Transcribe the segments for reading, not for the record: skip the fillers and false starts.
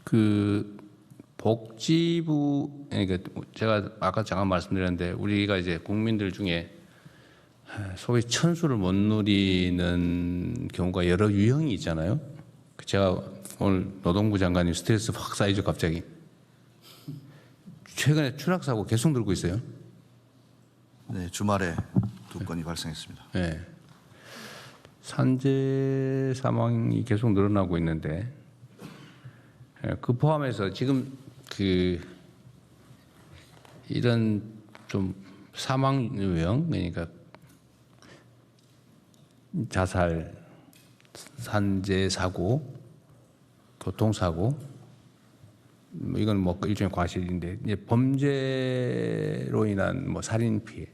그 복지부, 그러니까 제가 아까 잠깐 말씀드렸는데 우리가 이제 국민들 중에 소위 천수를 못 누리는 경우가 여러 유형이 있잖아요. 제가 오늘 노동부 장관님 스트레스 확 쌓이죠 갑자기. 최근에 추락사고 계속 늘고 있어요. 네, 주말에 2건이 발생했습니다. 네. 산재 사망이 계속 늘어나고 있는데 그 포함해서 지금 그 이런 좀 사망 유형, 그러니까 자살, 산재 사고, 교통사고, 이건 뭐 일종의 과실인데 이제 범죄로 인한 뭐 살인 피해,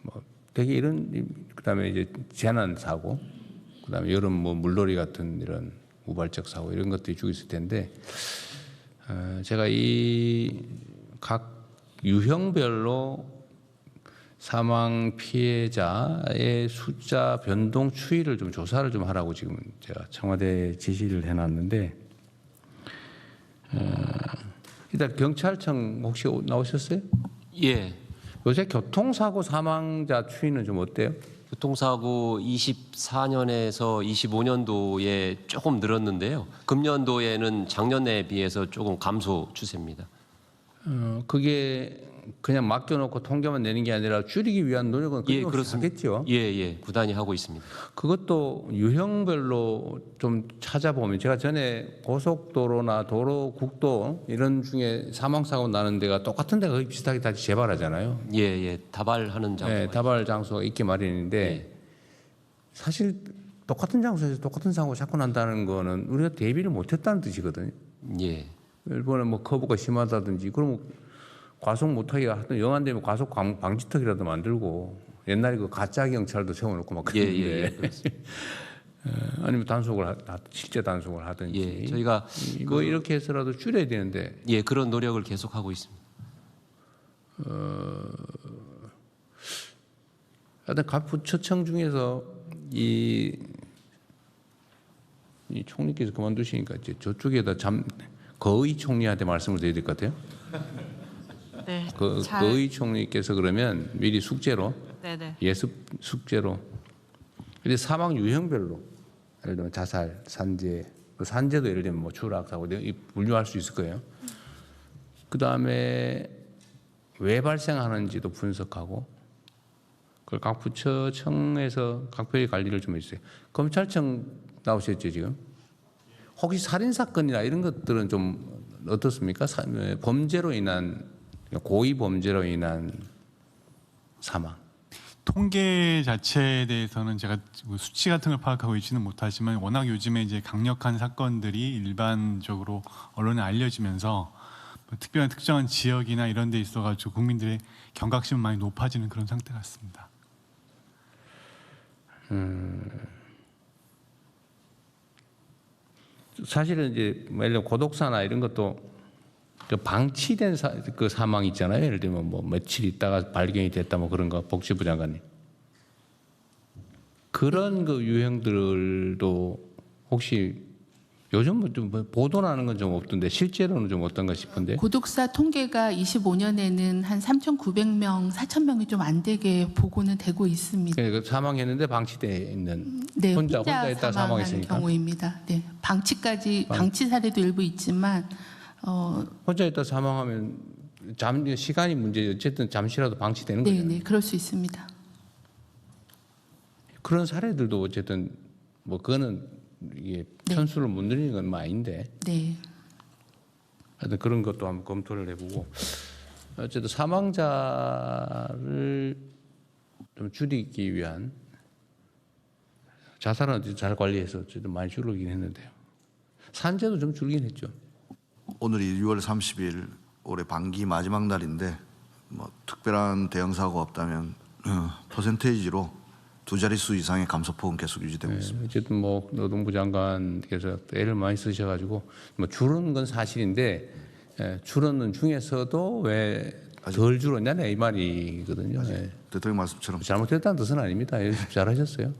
뭐 되게 이런, 그다음에 이제 재난 사고, 그다음에 여름 뭐 물놀이 같은 이런 우발적 사고 이런 것들이 쭉 있을 텐데 제가 이 각 유형별로 사망 피해자의 숫자 변동 추이를 좀 조사를 좀 하라고 지금 제가 청와대에 지시를 해놨는데 일단 경찰청 혹시 나오셨어요? 예. 요새 교통사고 사망자 추이는 좀 어때요? 교통사고 24년에서 25년도에 조금 늘었는데요. 금년도에는 작년에 비해서 조금 감소 추세입니다. 그게 그냥 맡겨놓고 통계만 내는 게 아니라 줄이기 위한 노력은 끊임없이 하겠죠. 예. 부단히 하고 있습니다. 그것도 유형별로 좀 찾아보면 제가 전에 고속도로나 도로, 국도 이런 중에 사망사고 나는 데가 똑같은 데가 거의 비슷하게 다 재발하잖아요. 예. 다발하는 장소. 네, 다발 장소가 있게 마련인데 예. 사실 똑같은 장소에서 똑같은 사고가 자꾸 난다는 거는 우리가 대비를 못했다는 뜻이거든요. 예. 일본에 뭐 커브가 심하다든지 그러면 과속 못하게 하여튼 영안되면 과속 방지턱이라도 만들고 옛날에 그 가짜 경찰도 세워놓고 막 그랬는데 아니면 단속을 실제 단속을 하든지 예. 저희가 뭐 이렇게 해서라도 줄여야 되는데 예, 그런 노력을 계속하고 있습니다. 하여튼 각 부처청 중에서 이 총리께서 그만두시니까 이제 저쪽에다 거의 총리한테 말씀을 드려야 될 것 같아요. 네. 거의 총리께서 그러면 미리 숙제로 네네. 예습 숙제로 근데 사망 유형별로 예를 들면 자살, 산재, 그 산재도 예를 들면 뭐 추락사고 분류할 수 있을 거예요. 그 다음에 왜 발생하는지도 분석하고 그걸 각 부처청에서 각별히 관리를 좀 해주세요. 검찰청 나오셨죠 지금? 혹시 살인 사건이나 이런 것들은 좀 어떻습니까? 범죄로 인한 고의 범죄로 인한 사망. 통계 자체에 대해서는 제가 수치 같은 걸 파악하고 있지는 못하지만 워낙 요즘에 이제 강력한 사건들이 일반적으로 언론에 알려지면서 뭐 특정한 지역이나 이런 데 있어가지고 국민들의 경각심은 많이 높아지는 그런 상태 같습니다. 사실은 이제 예를 들면 고독사나 이런 것도 그 방치된 그 사망 있잖아요. 예를 들면 뭐 며칠 있다가 발견이 됐다 뭐 그런 거 복지부 장관님. 그런 그 유형들도 혹시 요즘 좀 보도 나는 건 좀 없던데 실제로는 좀 어떤가 싶은데. 고독사 통계가 25년에는 한 3,900명, 4,000명이 좀 안 되게 보고는 되고 있습니다. 그러니까 사망했는데 방치돼 있는 네, 혼자 사망한 있다 사망했으니까. 경우입니다. 네, 방치 사례도 일부 있지만 혼자 있다 사망하면 시간이 문제 어쨌든 잠시라도 방치되는 거죠. 네, 그럴 수 있습니다. 그런 사례들도 어쨌든 뭐 그거는 이게 편수를 못 누리는 건 아닌데. 네. 하여튼 그런 것도 한번 검토를 해보고 어쨌든 사망자를 좀 줄이기 위한 자살은 잘 관리해서 어쨌든 많이 줄이긴 했는데요. 산재도 좀 줄긴 했죠. 오늘이 6월 30일 올해 반기 마지막 날인데 뭐 특별한 대형 사고가 없다면 퍼센테이지로 두 자릿수 이상의 감소폭은 계속 유지되고 있습니다. 어쨌든 뭐 노동부 장관께서 애를 많이 쓰셔가지고 뭐 줄은 건 사실인데 줄었는 중에서도 왜 덜 줄었냐네 이 말이거든요. 대통령 말씀처럼 잘못됐다는 뜻은 아닙니다. 잘하셨어요.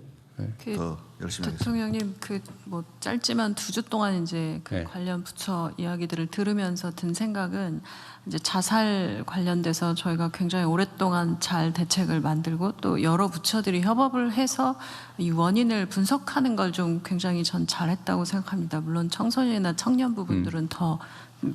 더 열심히 하겠습니다. 대통령님 그 뭐 짧지만 2주 동안 이제 그 네. 관련 부처 이야기들을 들으면서 든 생각은 이제 자살 관련돼서 저희가 굉장히 오랫동안 잘 대책을 만들고 또 여러 부처들이 협업을 해서 이 원인을 분석하는 걸 좀 굉장히 전 잘했다고 생각합니다. 물론 청소년이나 청년 부분들은 더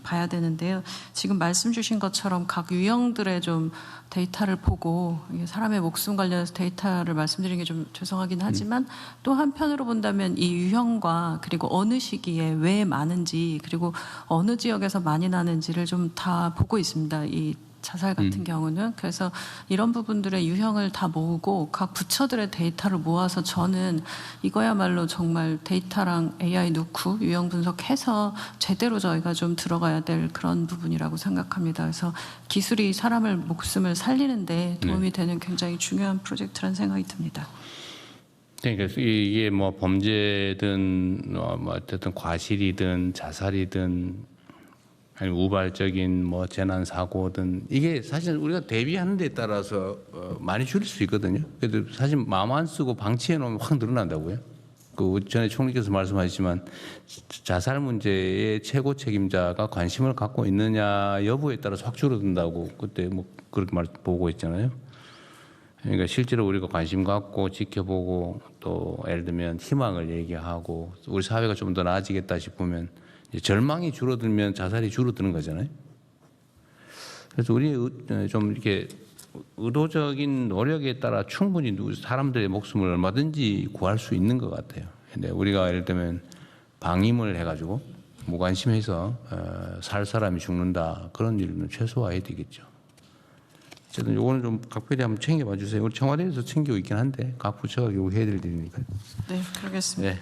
봐야 되는데요. 지금 말씀 주신 것처럼 각 유형들의 좀 데이터를 보고 이게 사람의 목숨 관련해서 데이터를 말씀드리는 게 좀 죄송하긴 하지만 또 한편으로 본다면 이 유형과 그리고 어느 시기에 왜 많은지 그리고 어느 지역에서 많이 나는지를 좀 다 보고 있습니다. 이 자살 같은 경우는 그래서 이런 부분들의 유형을 다 모으고 각 부처들의 데이터를 모아서 저는 이거야말로 정말 데이터랑 AI 넣고 유형 분석해서 제대로 저희가 좀 들어가야 될 그런 부분이라고 생각합니다. 그래서 기술이 사람을 목숨을 살리는데 도움이 되는 굉장히 중요한 프로젝트라는 생각이 듭니다. 그러니까 이게 뭐 범죄든 뭐 어쨌든 과실이든 자살이든 아니 우발적인 뭐 재난 사고든 이게 사실 우리가 대비하는 데 따라서 많이 줄일 수 있거든요. 그래도 사실 마음 안 쓰고 방치해 놓으면 확 늘어난다고요. 그 전에 총리께서 말씀하셨지만 자살 문제의 최고 책임자가 관심을 갖고 있느냐 여부에 따라서 확 줄어든다고 그때 뭐 그렇게 보고 있잖아요. 그러니까 실제로 우리가 관심 갖고 지켜보고 또 예를 들면 희망을 얘기하고 우리 사회가 좀 더 나아지겠다 싶으면 절망이 줄어들면 자살이 줄어드는 거잖아요. 그래서 우리 좀 이렇게 의도적인 노력에 따라 충분히 사람들의 목숨을 얼마든지 구할 수 있는 것 같아요. 근데 우리가 예를 들면 방임을 해가지고 무관심해서 살 사람이 죽는다 그런 일은 최소화해야 되겠죠. 어쨌든 요거는 좀 각별히 한번 챙겨봐 주세요. 우리 청와대에서 챙기고 있긴 한데 각 부처가 결국 해야 될 일이니까요. 네, 그러겠습니다. 네.